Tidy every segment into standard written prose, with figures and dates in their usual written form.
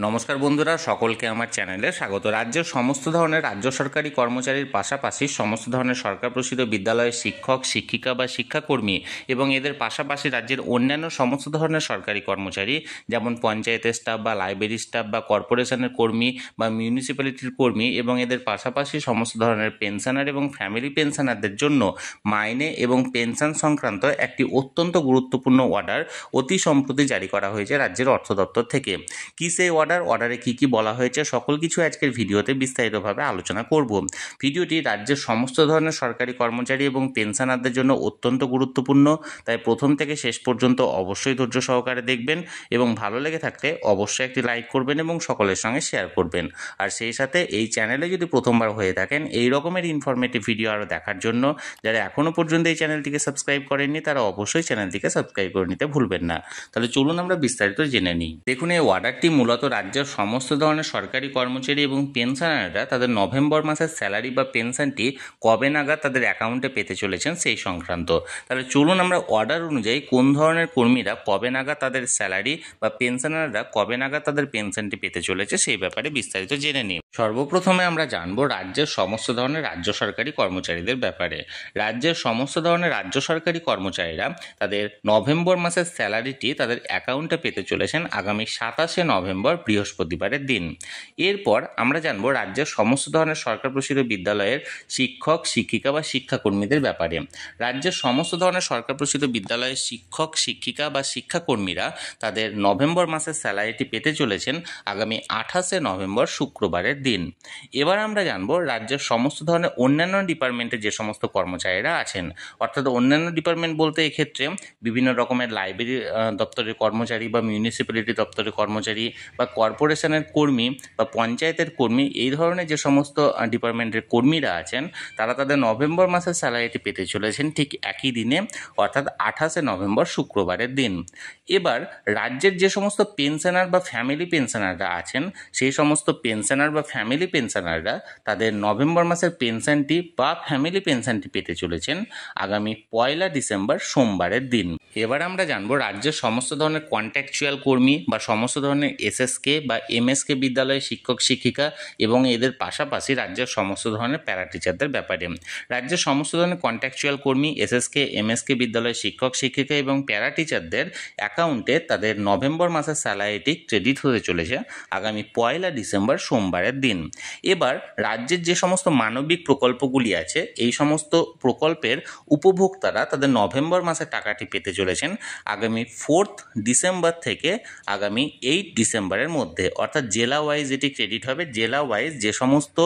নমস্কার বন্ধুরা, সকলকে আমার চ্যানেলে স্বাগত। রাজ্যের সমস্ত ধরনের রাজ্য সরকারি কর্মচারীর পাশাপাশি সমস্ত ধরনের সরকার প্রসূত বিদ্যালয়ের শিক্ষক, শিক্ষিকা বা শিক্ষাকর্মী এবং এদের পাশাপাশি রাজ্যের অন্যান্য সমস্ত ধরনের সরকারি কর্মচারী, যেমন পঞ্চায়েতের স্টাফ বা লাইব্রেরি স্টাফ বা কর্পোরেশনের কর্মী বা মিউনিসিপ্যালিটির কর্মী এবং এদের পাশাপাশি সমস্ত ধরনের পেনশনার এবং ফ্যামিলি পেনশনারদের জন্য মাইনে এবং পেনশন সংক্রান্ত একটি অত্যন্ত গুরুত্বপূর্ণ অর্ডার অতি সম্প্রতি জারি করা হয়েছে রাজ্যের অর্থ দপ্তর থেকে। কি সেই অর্ডারে কি কি বলা হয়েছে সকল কিছু আজকের ভিডিওতে বিস্তারিতভাবে আলোচনা করব। ভিডিওটি রাজ্যের সমস্ত ধরনের সরকারি কর্মচারী এবং পেনশনারদের জন্য অত্যন্ত গুরুত্বপূর্ণ, তাই প্রথম থেকে শেষ পর্যন্ত অবশ্যই ধৈর্য সহকারে দেখবেন এবং ভালো লেগে থাকলে অবশ্যই একটি লাইক করবেন এবং সকলের সঙ্গে শেয়ার করবেন। আর সেই সাথে এই চ্যানেলে যদি প্রথমবার হয়ে থাকেন এই রকমের ইনফরমেটিভ ভিডিও আরও দেখার জন্য যারা এখনও পর্যন্ত এই চ্যানেলটিকে সাবস্ক্রাইব করেননি তারা অবশ্যই চ্যানেলটিকে সাবস্ক্রাইব করে নিতে ভুলবেন না। তাহলে চলুন আমরা বিস্তারিত জেনে নিই। দেখুন, এই অর্ডারটি মূলত রাজ্যের সমস্ত ধরনের সরকারি কর্মচারী এবং পেনশনাররা তাদের নভেম্বর মাসের স্যালারি বা পেনশনটি কবে নাগাদ তাদের অ্যাকাউন্টে পেতে চলেছেন সেই সংক্রান্ত। তাহলে চলুন আমরা অর্ডার অনুযায়ী কোন ধরনের কর্মীরা কবে নাগাদ তাদের স্যালারি বা পেনশনাররা কবে নাগাদ তাদের পেনশনটি পেতে চলেছে সেই ব্যাপারে বিস্তারিত জেনে নিই। সর্বপ্রথমে আমরা জানবো রাজ্যের সমস্ত ধরনের রাজ্য সরকারি কর্মচারীদের ব্যাপারে। রাজ্যের সমস্ত ধরনের রাজ্য সরকারি কর্মচারীরা তাদের নভেম্বর মাসের স্যালারিটি তাদের অ্যাকাউন্টে পেতে চলেছেন আগামী 27শে নভেম্বর বৃহস্পতিবারের দিন। এরপর আমরা জানবো রাজ্যের সমস্ত ধরনের সরকার প্রসূত বিদ্যালয়ের শিক্ষক, শিক্ষিকা বা শিক্ষাকর্মীদের ব্যাপারে। রাজ্যের সমস্ত ধরনের সরকার প্রসূত বিদ্যালয়ের শিক্ষক, শিক্ষিকা বা শিক্ষাকর্মীরা তাদের নভেম্বর মাসের স্যালারিটি পেতে চলেছেন আগামী 28শে নভেম্বর শুক্রবারের দিন। এবার আমরা জানবো রাজ্যের সমস্ত ধরনের অন্যান্য ডিপার্টমেন্টের যে সমস্ত কর্মচারীরা আছেন, অর্থাৎ অন্যান্য ডিপার্টমেন্ট বলতে এক্ষেত্রে বিভিন্ন রকমের লাইব্রেরি দপ্তরের কর্মচারী বা মিউনিসিপ্যালিটি দপ্তরের কর্মচারী বা কর্পোরেশনের কর্মী বা পঞ্চায়েতের কর্মী, এই ধরনের যে সমস্ত ডিপার্টমেন্টের কর্মীরা আছেন তারা তাদের নভেম্বর মাসের স্যালারিটি পেতে চলেছেন ঠিক একই দিনে, অর্থাৎ 28শে নভেম্বর শুক্রবারের দিন। এবার রাজ্যের যে সমস্ত পেনশনার বা ফ্যামিলি পেনশনাররা আছেন সেই সমস্ত পেনশনার বা ফ্যামিলি পেনশনাররা তাদের নভেম্বর মাসের পেনশনটি বা ফ্যামিলি পেনশনটি পেতে চলেছেন আগামী 1 ডিসেম্বর সোমবারের দিন। এবার আমরা জানবো রাজ্যের সমস্ত ধরনের কন্ট্রাকচুয়াল কর্মী বা সমস্ত ধরনের এসএসকে বা এমএসকে বিদ্যালয়ের শিক্ষক, শিক্ষিকা এবং এদের পাশাপাশি রাজ্যের সমস্ত ধরনের প্যারা টিচারদের ব্যাপারে। রাজ্যের সমস্ত ধরনের কন্ট্রাকচুয়াল কর্মী, এসএসকে, এমএসকে বিদ্যালয়ের শিক্ষক, শিক্ষিকা এবং প্যারা টিচারদের অ্যাকাউন্টে তাদের নভেম্বর মাসের স্যালারিটি ক্রেডিট হতে চলেছে আগামী 1 ডিসেম্বর সোমবারের দিন। এবার রাজ্যের যে সমস্ত মানবিক প্রকল্পগুলি আছে এই সমস্ত প্রকল্পের উপভোক্তারা তাদের নভেম্বর মাসের টাকাটি পেতে চলেছেন আগামী 4 ডিসেম্বর থেকে আগামী 8 ডিসেম্বরের মধ্যে, অর্থাৎ জেলা ওয়াইজ এটি ক্রেডিট হবে। জেলা ওয়াইজ যে সমস্ত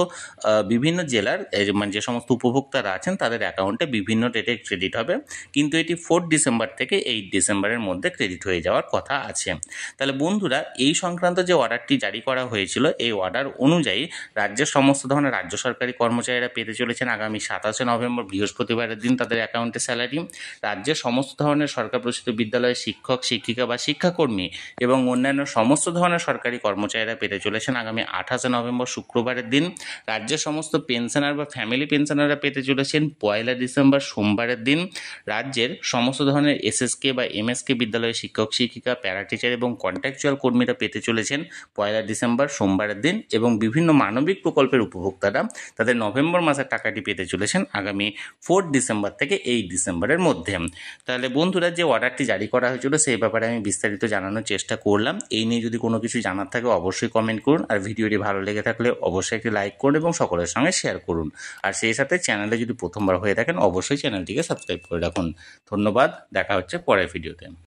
বিভিন্ন জেলার মানে যে সমস্ত উপভোক্তারা আছেন তাদের অ্যাকাউন্টে বিভিন্ন ডেটে ক্রেডিট হবে, কিন্তু এটি 4 ডিসেম্বর থেকে 8 ডিসেম্বরের মধ্যে ক্রেডিট হয়ে যাওয়ার কথা আছে। তাহলে বন্ধুরা, এই সংক্রান্ত যে অর্ডারটি জারি করা হয়েছিল এই অর্ডার অনুযায়ী রাজ্যের সমস্ত ধরনের রাজ্য সরকারি কর্মচারীরা পেতে চলেছেন আগামী 27শে নভেম্বর বৃহস্পতিবারের দিন তাদের অ্যাকাউন্টে স্যালারি। রাজ্যের সমস্ত ধরনের সরকার প্রসূত বিদ্যালয়ের শিক্ষক, শিক্ষিকা বা শিক্ষাকর্মী এবং অন্যান্য সমস্ত ধরনের সরকারি কর্মচারীরা পেতে চলেছেন আগামী 28শে নভেম্বর শুক্রবারের দিন। রাজ্যের সমস্ত পেনশনার বা ফ্যামিলি পেনশনাররা পেতে চলেছেন 1 ডিসেম্বর সোমবারের দিন। রাজ্যের সমস্ত ধরনের এসএসকে বা এমএসকে বিদ্যালয়ের শিক্ষক, শিক্ষিকা, প্যারা টিচার এবং কন্ট্রাকচুয়াল কর্মীরা পেতে চলেছেন 1 ডিসেম্বর সোমবারের দিন এবং বিভিন্ন মানবিক প্রকল্পের উপভোক্তারা তাদের নভেম্বর মাসের টাকাটি পেতে চলেছেন আগামী 4 ডিসেম্বর থেকে 8 ডিসেম্বরের মধ্যে। তাহলে বন্ধুরা, যে অর্ডারটি জারি করা হয়েছিল সেই ব্যাপারে আমি বিস্তারিত জানানোর চেষ্টা করলাম। এই নিয়ে যদি কোনো কিছু জানার থাকে অবশ্যই কমেন্ট করুন, আর ভিডিওটি ভালো লেগে থাকলে অবশ্যই একটি লাইক করুন এবং সকলের সঙ্গে শেয়ার করুন। আর সেই সাথে চ্যানেলে যদি প্রথমবার হয়ে থাকেন অবশ্যই চ্যানেলটিকে সাবস্ক্রাইব করে রাখুন। ধন্যবাদ, দেখা হচ্ছে পরের ভিডিওতে।